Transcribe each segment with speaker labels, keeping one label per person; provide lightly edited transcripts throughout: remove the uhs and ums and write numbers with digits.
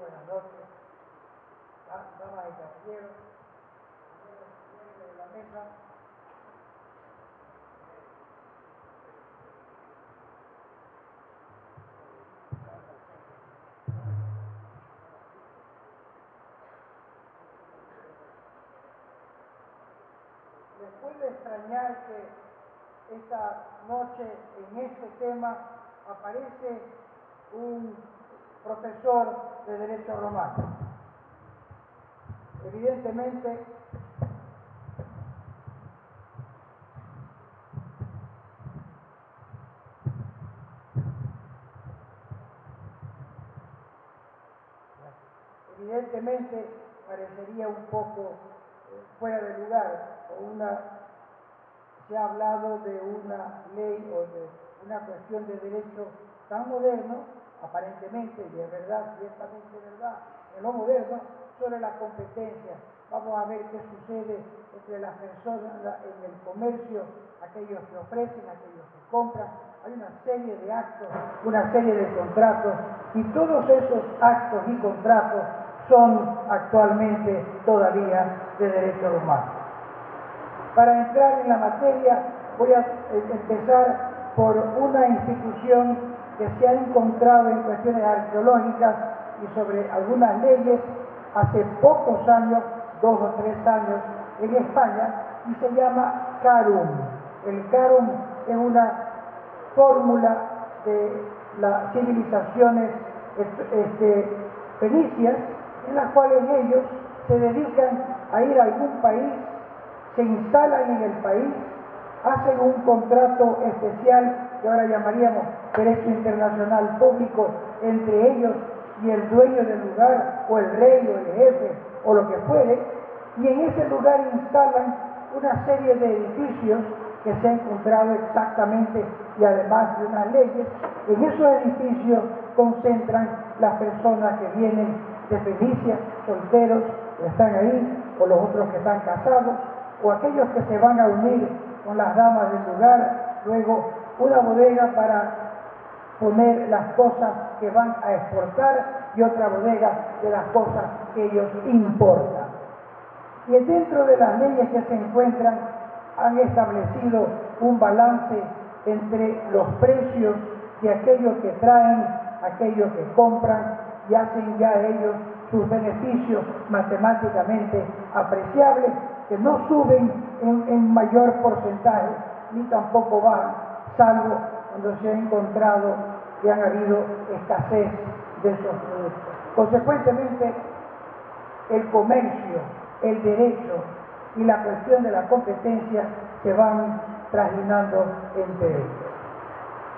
Speaker 1: buenas noches, damas y caballeros, miembros de la mesa. Les puede extrañar que esta noche en este tema aparece un profesor de Derecho Romano. Evidentemente, parecería un poco fuera de lugar, se ha hablado de una ley o de una cuestión de derecho tan moderno, aparentemente, y es verdad, ciertamente verdad, en lo moderno, sobre la competencia. Vamos a ver qué sucede entre las personas en el comercio, aquellos que ofrecen, aquellos que compran. Hay una serie de actos, una serie de contratos, y todos esos actos y contratos son actualmente todavía de derecho romano. Para entrar en la materia, voy a empezar por una institución que se ha encontrado en cuestiones arqueológicas y sobre algunas leyes hace pocos años, 2 o 3 años, en España, y se llama Carum. El Carum es una fórmula de las civilizaciones fenicias, en las cuales ellos se dedican a ir a algún país, se instalan en el país, hacen un contrato especial que ahora llamaríamos derecho internacional público entre ellos y el dueño del lugar, o el rey, o el jefe, o lo que fuere, y en ese lugar instalan una serie de edificios que se han encontrado exactamente, y además de unas leyes. En esos edificios concentran las personas que vienen de Fenicia, solteros, que están ahí, o los otros que están casados, o aquellos que se van a unir con las damas del lugar. Luego una bodega para poner las cosas que van a exportar y otra bodega de las cosas que ellos importan. Y dentro de las leyes que se encuentran han establecido un balance entre los precios de aquellos que traen, aquellos que compran, y hacen ya ellos sus beneficios matemáticamente apreciables, que no suben en mayor porcentaje ni tampoco bajan, salvo cuando se ha encontrado que han habido escasez de esos productos. Consecuentemente, el comercio, el derecho y la cuestión de la competencia se van trajinando entre ellos.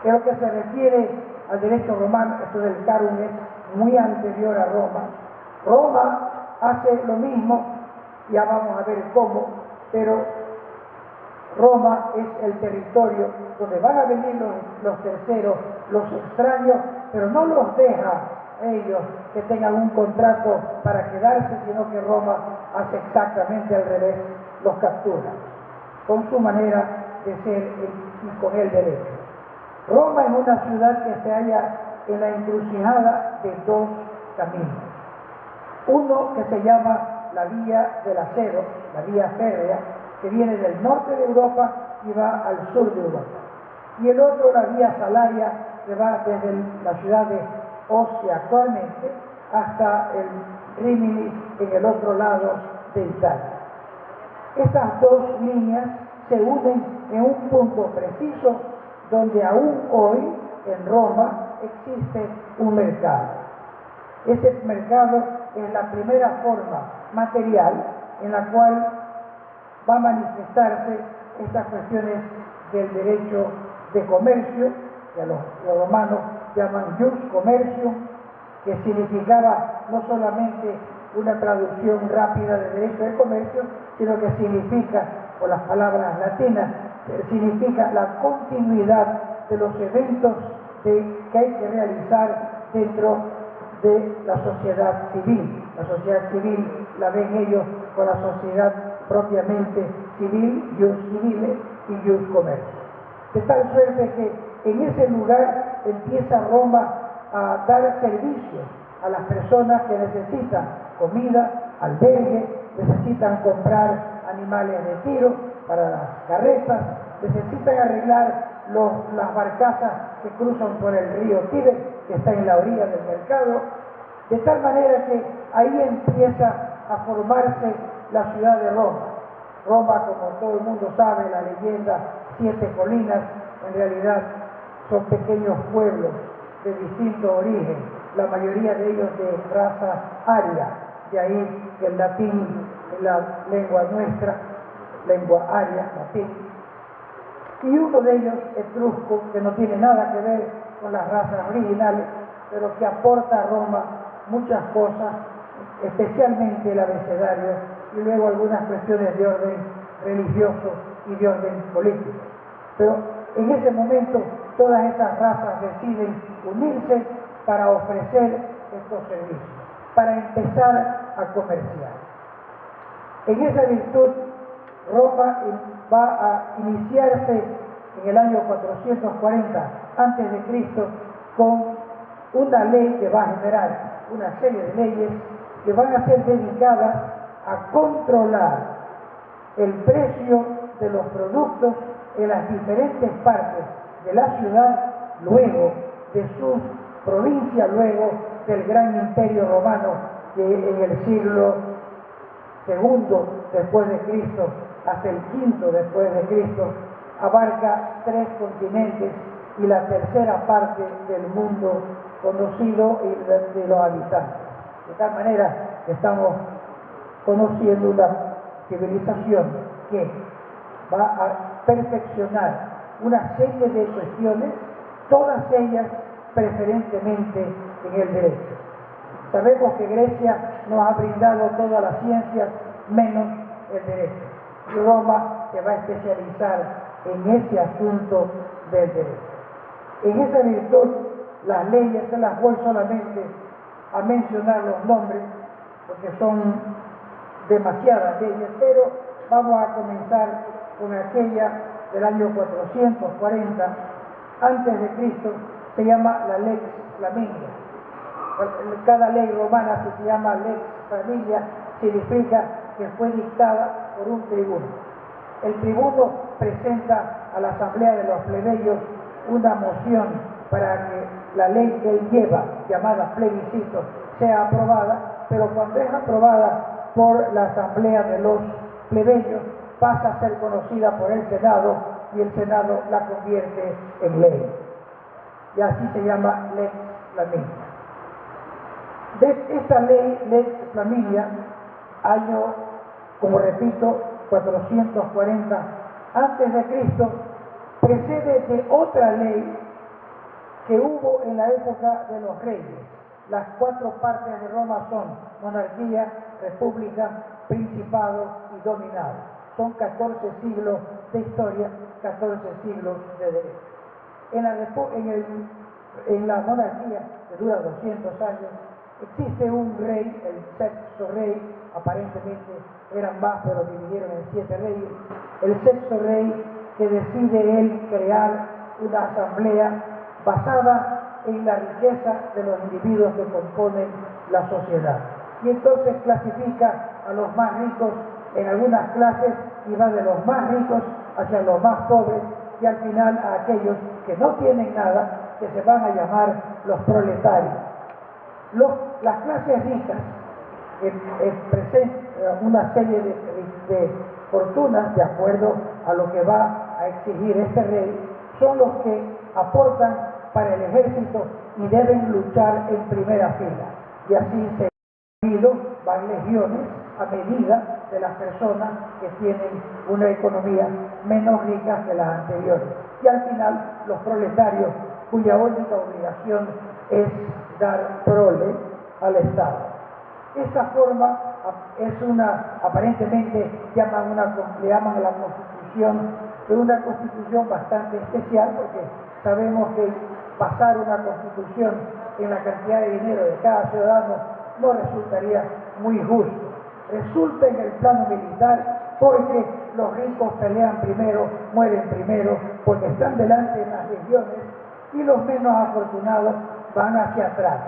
Speaker 1: En lo que se refiere al derecho romano, esto del Carum es muy anterior a Roma. Roma hace lo mismo, ya vamos a ver cómo, pero Roma es el territorio donde van a venir los terceros, los extraños, pero no los deja ellos que tengan un contrato para quedarse, sino que Roma hace exactamente al revés, los captura, con su manera de ser y con el derecho. Roma es una ciudad que se halla en la encrucijada de 2 caminos. Uno que se llama la vía del acero, la vía férrea, que viene del norte de Europa y va al sur de Europa. Y el otro, la vía salaria, que va desde la ciudad de Ostia actualmente hasta el Rímini en el otro lado de Italia. Estas 2 líneas se unen en un punto preciso donde aún hoy en Roma existe un mercado. Ese mercado es la primera forma material en la cual va a manifestarse estas cuestiones del derecho de comercio, que los romanos llaman jus commercium, que significaba no solamente una traducción rápida de derecho de comercio, sino que significa, por las palabras latinas, significa la continuidad de los eventos que hay que realizar dentro de la sociedad civil. La sociedad civil la ven ellos con la sociedad propiamente civil, jus civile y jus commercium. De tal suerte que en ese lugar empieza Roma a dar servicios a las personas que necesitan comida, albergue, necesitan comprar animales de tiro para las carretas, necesitan arreglar las barcazas que cruzan por el río Tíber, que está en la orilla del mercado, de tal manera que ahí empieza a formarse la ciudad de Roma. Roma, como todo el mundo sabe, la leyenda, 7 colinas, en realidad son pequeños pueblos de distinto origen, la mayoría de ellos de raza aria, de ahí que el latín es la lengua nuestra, lengua aria, latín, y uno de ellos, etrusco, que no tiene nada que ver con las razas originales, pero que aporta a Roma muchas cosas, especialmente el abecedario, y luego algunas cuestiones de orden religioso y de orden político. Pero en ese momento todas esas razas deciden unirse para ofrecer estos servicios, para empezar a comerciar. En esa virtud, Roma va a iniciarse en el año 440 a.C. con una ley que va a generar una serie de leyes que van a ser dedicadas a controlar el precio de los productos en las diferentes partes de la ciudad, luego de sus provincias, luego del gran imperio romano que en el siglo II después de Cristo hasta el V después de Cristo abarca 3 continentes y la tercera parte del mundo conocido y de los habitantes. De tal manera que estamos conociendo una civilización que va a perfeccionar una serie de cuestiones, todas ellas preferentemente en el derecho. Sabemos que Grecia nos ha brindado todas las ciencias menos el derecho. Y Roma se va a especializar en ese asunto del derecho. En esa virtud, las leyes, se las voy solamente a mencionar los nombres, porque son demasiadas leyes, pero vamos a comenzar con aquella del año 440 a.C., se llama la Lex Flaminia. Cada ley romana, si se llama Lex Flaminia, significa que fue dictada por un tribuno. El tribuno presenta a la asamblea de los plebeyos una moción para que la ley que él lleva, llamada plebiscito, sea aprobada, pero cuando es aprobada por la asamblea de los plebeyos, pasa a ser conocida por el Senado y el Senado la convierte en ley. Y así se llama Lex Flaminia. De esta ley, Lex Flaminia, año, como repito, 440 a.C., precede de otra ley que hubo en la época de los reyes. Las 4 partes de Roma son monarquía, república, principado y dominado. Son 14 siglos de historia, 14 siglos de derecho. En la monarquía, que dura 200 años, existe un rey, el sexto rey, aparentemente eran más, pero dividieron en 7 reyes. El sexto rey que decide él crear una asamblea basada en la riqueza de los individuos que componen la sociedad. Y entonces clasifica a los más ricos en algunas clases y va de los más ricos hacia los más pobres y al final a aquellos que no tienen nada, que se van a llamar los proletarios. Las clases ricas presentan una serie de fortunas de acuerdo a lo que va a exigir este rey, son los que aportan para el ejército y deben luchar en primera fila. Y así se van legiones a medida de las personas que tienen una economía menos rica que las anteriores. Y al final los proletarios, cuya única obligación es dar prole al Estado. Esta forma es aparentemente le llaman a la Constitución, pero una Constitución bastante especial, porque sabemos que pasar una Constitución en la cantidad de dinero de cada ciudadano no resultaría muy justo. Resulta en el plano militar porque los ricos pelean primero, mueren primero, porque están delante de las legiones y los menos afortunados van hacia atrás.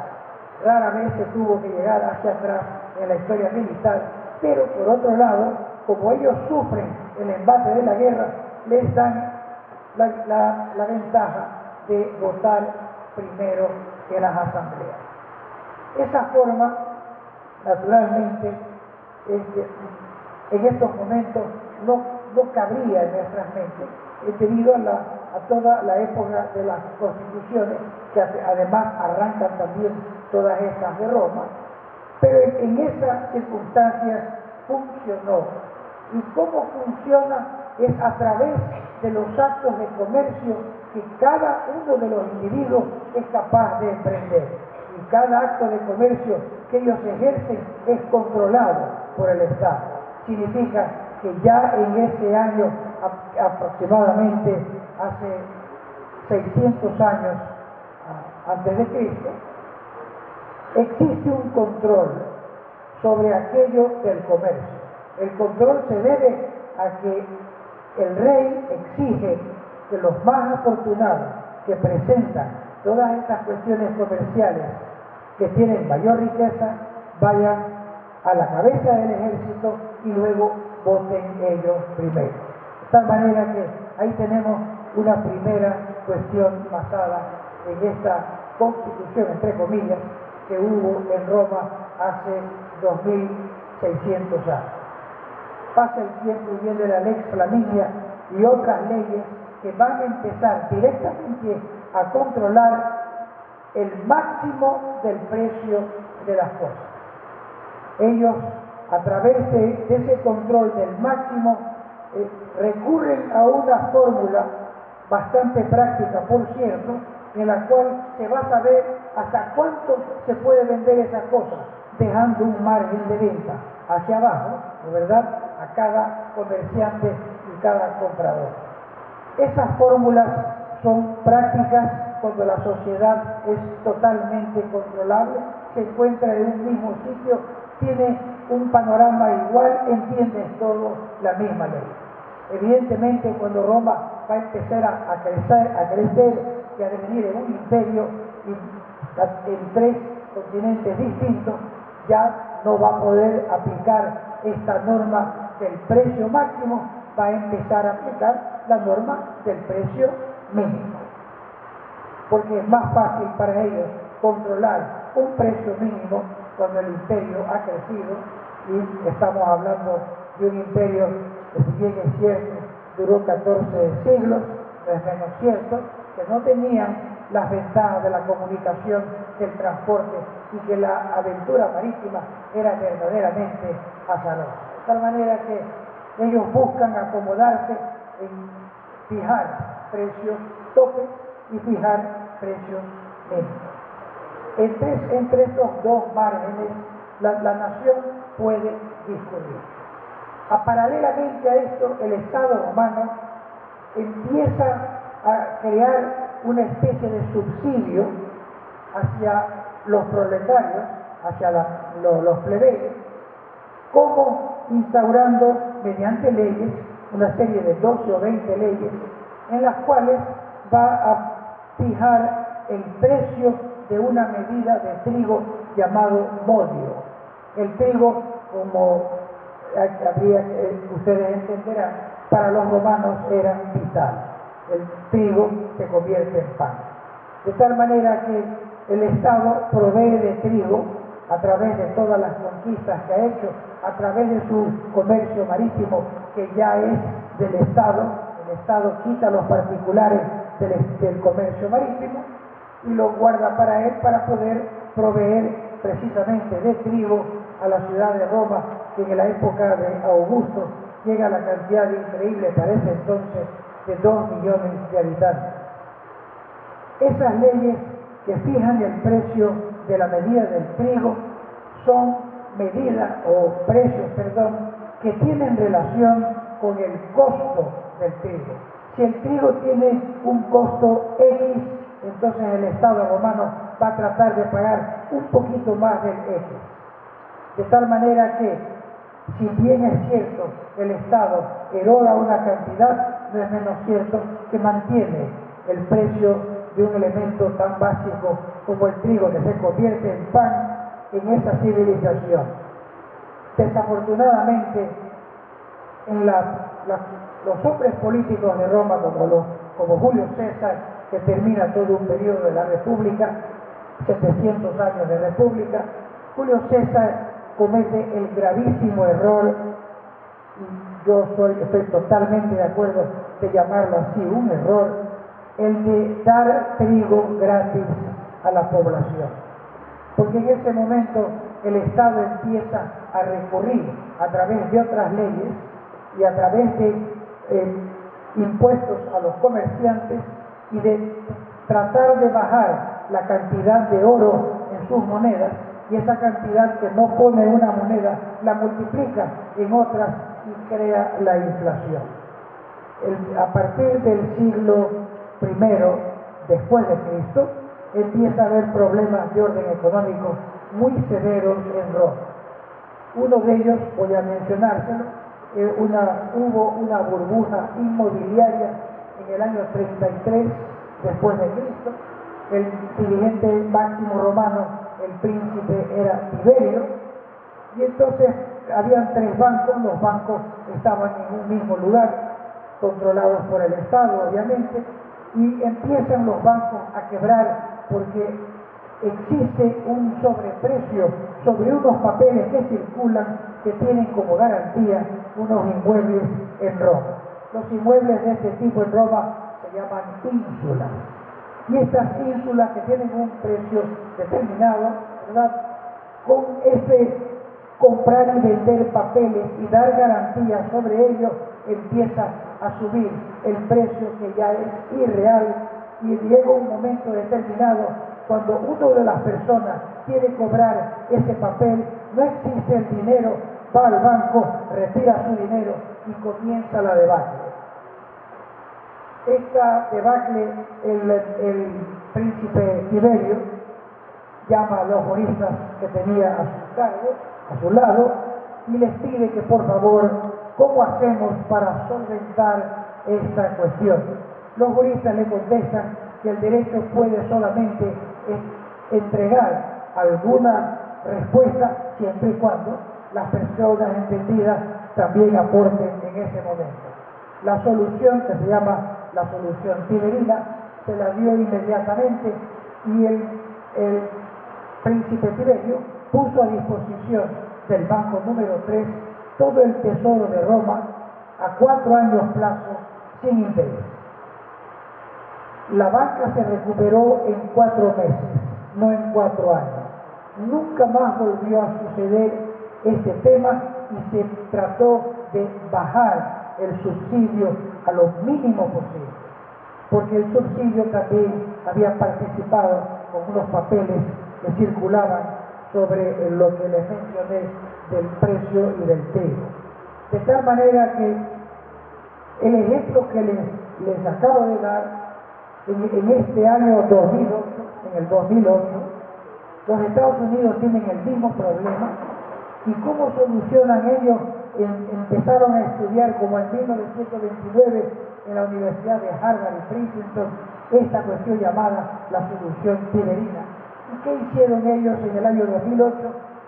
Speaker 1: rara vez se tuvo que llegar hacia atrás en la historia militar, pero por otro lado, como ellos sufren el embate de la guerra, les dan la ventaja de votar primero que las asambleas. Esa forma, naturalmente, en estos momentos no cabría en nuestras mentes, debido a toda la época de las constituciones, que además arrancan también todas estas de Roma, pero en esas circunstancias funcionó. ¿Y cómo funciona? Es a través de los actos de comercio que cada uno de los individuos es capaz de emprender. Y cada acto de comercio que ellos ejercen es controlado por el Estado. Significa que ya en ese año, aproximadamente hace 600 años antes de Cristo, existe un control sobre aquello del comercio. El control se debe a que el rey exige que los más afortunados que presentan todas estas cuestiones comerciales que tienen mayor riqueza vayan a la cabeza del ejército y luego voten ellos primero. De tal manera que ahí tenemos una primera cuestión basada en esta constitución, entre comillas, que hubo en Roma hace 2600 años. Pasa el tiempo y viene la Lex Flaminia y otras leyes que van a empezar directamente a controlar el máximo del precio de las cosas. Ellos, a través de ese control del máximo, recurren a una fórmula bastante práctica, por cierto, en la cual se va a saber hasta cuánto se puede vender esa cosa, dejando un margen de venta hacia abajo, ¿verdad?, a cada comerciante y cada comprador. Esas fórmulas son prácticas cuando la sociedad es totalmente controlable, se encuentra en un mismo sitio, tiene un panorama igual, entiende todo la misma ley. Evidentemente, cuando Roma va a empezar a crecer y a devenir en un imperio en 3 continentes distintos, ya no va a poder aplicar esta norma del precio máximo, va a empezar a aplicar la norma del precio mínimo, porque es más fácil para ellos controlar un precio mínimo cuando el imperio ha crecido, y estamos hablando de un imperio que, si bien es cierto, duró 14 siglos, no es menos cierto que no tenían las ventajas de la comunicación, del transporte, y que la aventura marítima era verdaderamente azarosa. De tal manera que ellos buscan acomodarse en fijar precios topes y fijar precios mínimos. Entre estos dos márgenes, la nación puede discurrir. Paralelamente a esto, el Estado romano empieza a crear una especie de subsidio hacia los proletarios, hacia los plebeyos, como instaurando mediante leyes, una serie de 12 o 20 leyes, en las cuales va a fijar el precio de una medida de trigo llamado modio. El trigo, como ustedes entenderán, para los romanos era vital. El trigo se convierte en pan. De tal manera que el Estado provee de trigo a través de todas las conquistas que ha hecho, a través de su comercio marítimo, que ya es del Estado. El Estado quita a los particulares del comercio marítimo y lo guarda para él, para poder proveer precisamente de trigo a la ciudad de Roma, que en la época de Augusto llega a la cantidad increíble para ese entonces de 2 millones de habitantes. Esas leyes que fijan el precio de la medida del trigo son medidas o precios, que tienen relación con el costo del trigo. Si el trigo tiene un costo X, entonces el Estado romano va a tratar de pagar un poquito más del X. De tal manera que, si bien es cierto el Estado eroga una cantidad, no es menos cierto que mantiene el precio de un elemento tan básico como el trigo que se convierte en pan en esa civilización. Desafortunadamente, en los hombres políticos de Roma, como Julio César, que termina todo un periodo de la República, 700 años de República, Julio César comete el gravísimo error, y yo estoy totalmente de acuerdo de llamarlo así, un error, el de dar trigo gratis a la población. Porque en ese momento el Estado empieza a recurrir a través de otras leyes y a través de impuestos a los comerciantes y de tratar de bajar la cantidad de oro en sus monedas, y esa cantidad que no pone en una moneda la multiplica en otras y crea la inflación. A partir del siglo I después de Cristo empieza a haber problemas de orden económico muy severos en Roma. Uno de ellos, voy a mencionárselo, hubo una burbuja inmobiliaria en el año 33 después de Cristo. El dirigente máximo romano, el príncipe, era Tiberio, y entonces habían 3 bancos. Los bancos estaban en un mismo lugar, controlados por el Estado, obviamente, y empiezan los bancos a quebrar porque existe un sobreprecio sobre unos papeles que circulan, que tienen como garantía unos inmuebles en Roma. Los inmuebles de este tipo en Roma se llaman ínsulas. Y estas ínsulas, que tienen un precio determinado, ¿verdad?, con este comprar y vender papeles y dar garantías sobre ellos, empieza a subir el precio, que ya es irreal, y llega un momento determinado cuando una de las personas quiere cobrar ese papel, no existe el dinero, va al banco, retira su dinero y comienza la debacle. Esta debacle, el príncipe Tiberio llama a los juristas que tenía a su cargo, a su lado, y les pide que por favor, ¿cómo hacemos para solventar esta cuestión? Los juristas le contestan que el derecho puede solamente entregar alguna respuesta siempre y cuando las personas entendidas también aporten en ese momento. La solución, que se llama la solución tiberina, se la dio inmediatamente, y el príncipe Tiberio puso a disposición del banco número 3 todo el tesoro de Roma a 4 años plazo sin interés. La banca se recuperó en 4 meses, no en 4 años. Nunca más volvió a suceder este tema y se trató de bajar el subsidio a lo mínimo posible, porque el subsidio también había participado con unos papeles que circulaban sobre lo que les mencioné del precio y del trigo. De tal manera que el ejemplo que les acabo de dar, en este año 2008, en el 2008, los Estados Unidos tienen el mismo problema. ¿Y cómo solucionan ellos? Empezaron a estudiar, como en 1929 en la Universidad de Harvard y Princeton, esta cuestión llamada la solución tiberina. ¿Y qué hicieron ellos en el año 2008?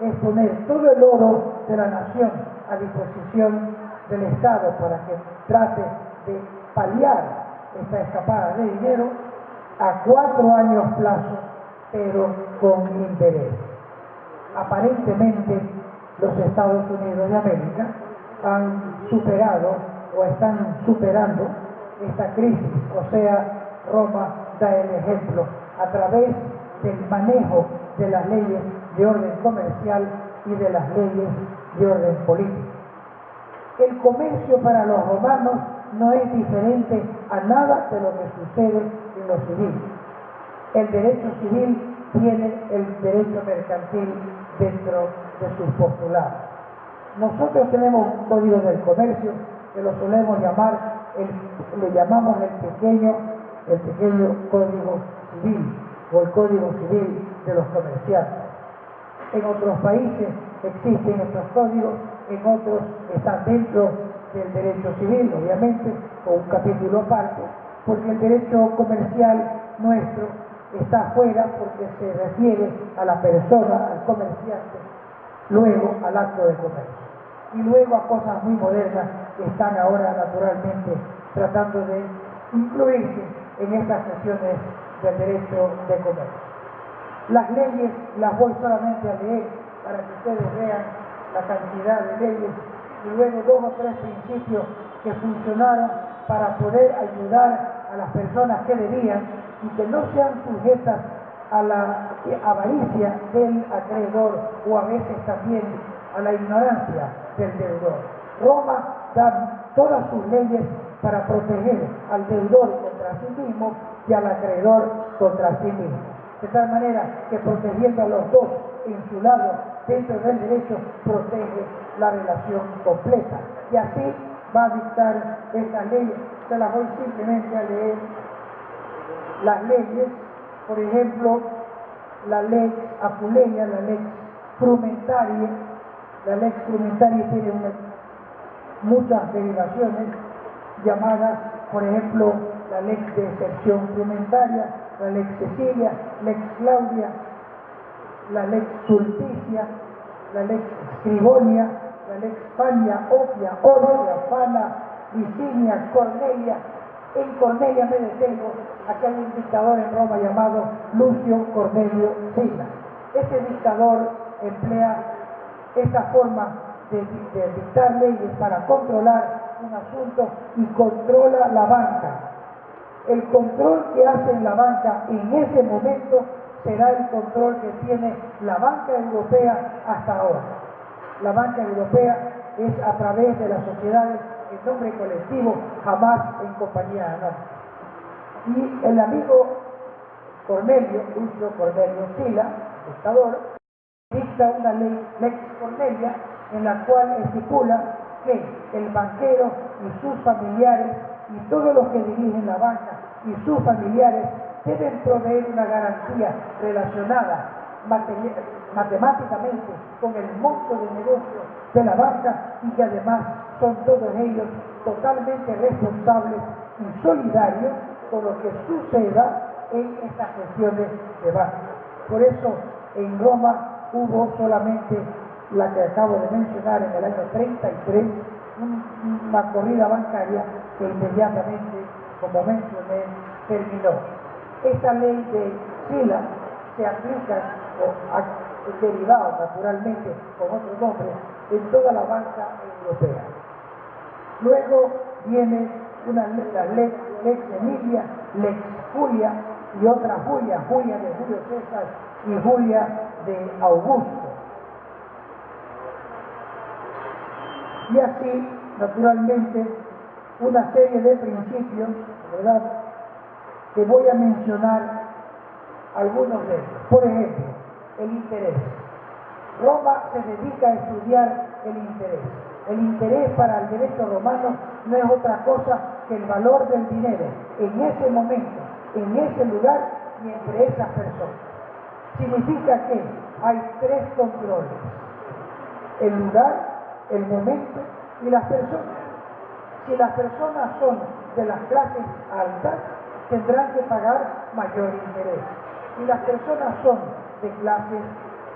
Speaker 1: Es poner todo el oro de la nación a disposición del Estado para que trate de paliar esta escapada de dinero a 4 años plazo, pero con interés. Aparentemente, los Estados Unidos de América han superado o están superando esta crisis. O sea, Roma da el ejemplo a través del manejo de las leyes de orden comercial y de las leyes de orden político. El comercio para los romanos no es diferente a nada de lo que sucede en lo civil. El derecho civil tiene el derecho mercantil dentro de sus postulados. Nosotros tenemos un código del comercio que lo solemos llamar, le llamamos el pequeño código civil, o el código civil de los comerciantes. En otros países existen estos códigos, en otros están dentro del derecho civil, obviamente, con un capítulo aparte, porque el derecho comercial nuestro está fuera porque se refiere a la persona, al comerciante, luego al acto de comercio. Y luego a cosas muy modernas que están ahora naturalmente tratando de incluirse en estas cuestiones del derecho de comercio. Las leyes las voy solamente a leer para que ustedes vean la cantidad de leyes y luego 2 o 3 principios que funcionaron para poder ayudar a las personas que debían y que no sean sujetas a la avaricia del acreedor o a veces también a la ignorancia del deudor. Roma da todas sus leyes para proteger al deudor contra sí mismo y al acreedor contra sí mismo. De tal manera que protegiendo a los dos en su lado dentro del derecho protege la relación completa. Y así va a dictar estas leyes. Se las voy simplemente a leer. Las leyes, por ejemplo, la lex apuleia, la lex frumentaria. La lex frumentaria tiene muchas derivaciones llamadas, por ejemplo, la lex de excepción frumentaria, la lex Cecilia, lex Claudia, la lex Sulpicia, la lex Scribonia, la lex Fania, Opia, Orgia, Fana, Licinia, Cornelia. En Cornelia me detengo, aquí hay un dictador en Roma llamado Lucio Cornelio Sila. Este dictador emplea esta forma de dictar leyes para controlar un asunto y controla la banca. El control que hace en la banca en ese momento será el control que tiene la banca europea hasta ahora. La banca europea es a través de las sociedades en nombre colectivo, jamás en compañía anónima. Y el amigo Cornelio, Lucio Cornelio Sila, dictador, dicta una ley, Lex Cornelia, en la cual estipula que el banquero y sus familiares y todos los que dirigen la banca y sus familiares deben proveer una garantía relacionada matemáticamente con el monto de negocio de la banca y que además son todos ellos totalmente responsables y solidarios con lo que suceda en estas cuestiones de banca. Por eso en Roma hubo solamente la que acabo de mencionar en el año 33, una corrida bancaria que inmediatamente, como mencioné, terminó. Esta ley de Sila se aplica, o derivado naturalmente con otro nombre, en toda la banca europea. Luego viene la Lex Emilia, Lex Julia y otra Julia, Julia de Julio César y Julia de Augusto. Y así, naturalmente, una serie de principios, ¿verdad?, que voy a mencionar algunos de ellos. Por ejemplo, el interés. Roma se dedica a estudiar el interés. El interés para el derecho romano no es otra cosa que el valor del dinero en ese momento, en ese lugar y entre esas personas. Significa que hay 3 controles: el lugar, el momento y las personas. Si las personas son de las clases altas, tendrán que pagar mayor interés. Si las personas son de clases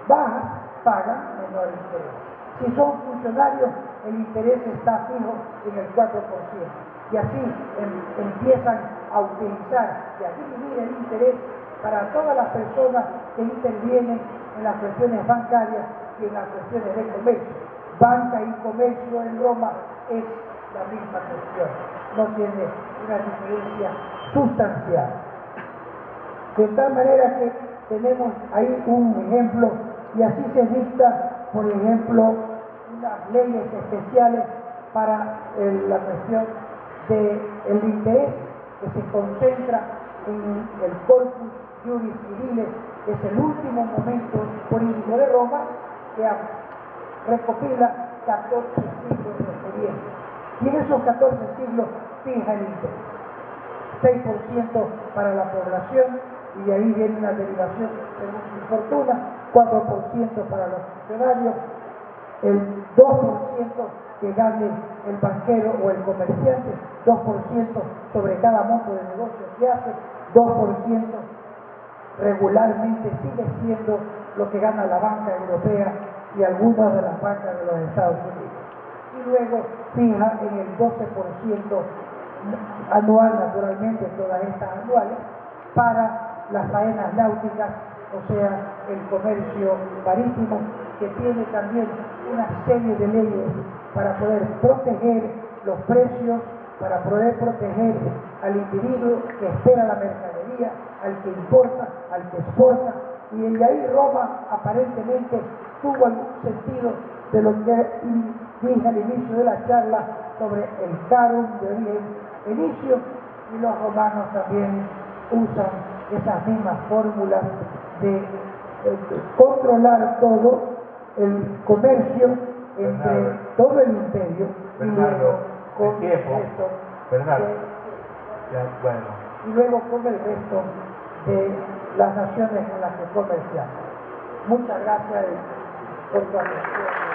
Speaker 1: bajas, pagan menor interés. Si son funcionarios, el interés está fijo en el 4%. Y así empiezan a utilizar y a dividir el interés para todas las personas que intervienen en las cuestiones bancarias y en las cuestiones de comercio. Banca y comercio en Roma es la misma cuestión, no tiene una diferencia sustancial. De tal manera que tenemos ahí un ejemplo, y así se dicta, por ejemplo, unas leyes especiales para la cuestión del interés que se concentra en el corpus juris civiles, que es el último momento político de Roma, que recopila 14 siglos de experiencia. Y en esos 14 siglos fija el interés. 6% para la población, y de ahí viene una derivación según su fortuna, 4% para los funcionarios, el 2% que gane el banquero o el comerciante, 2% sobre cada monto de negocio que hace, 2%, regularmente sigue siendo lo que gana la banca europea y algunas de las bancas de los Estados Unidos. Y luego fija en el 12% anual, naturalmente, todas estas anuales, para las faenas náuticas, o sea, el comercio marítimo, que tiene también una serie de leyes para poder proteger los precios, para poder proteger al individuo que espera la mercadería, al que importa, al que exporta, y de ahí Roma aparentemente tuvo algún sentido de lo que dije al inicio de la charla sobre el carum de origen inicio, y los romanos también usan esas mismas fórmulas de controlar todo el comercio entre todo el imperio y luego con el resto y luego con el resto de las naciones con las que comerciamos. Muchas gracias por tu atención.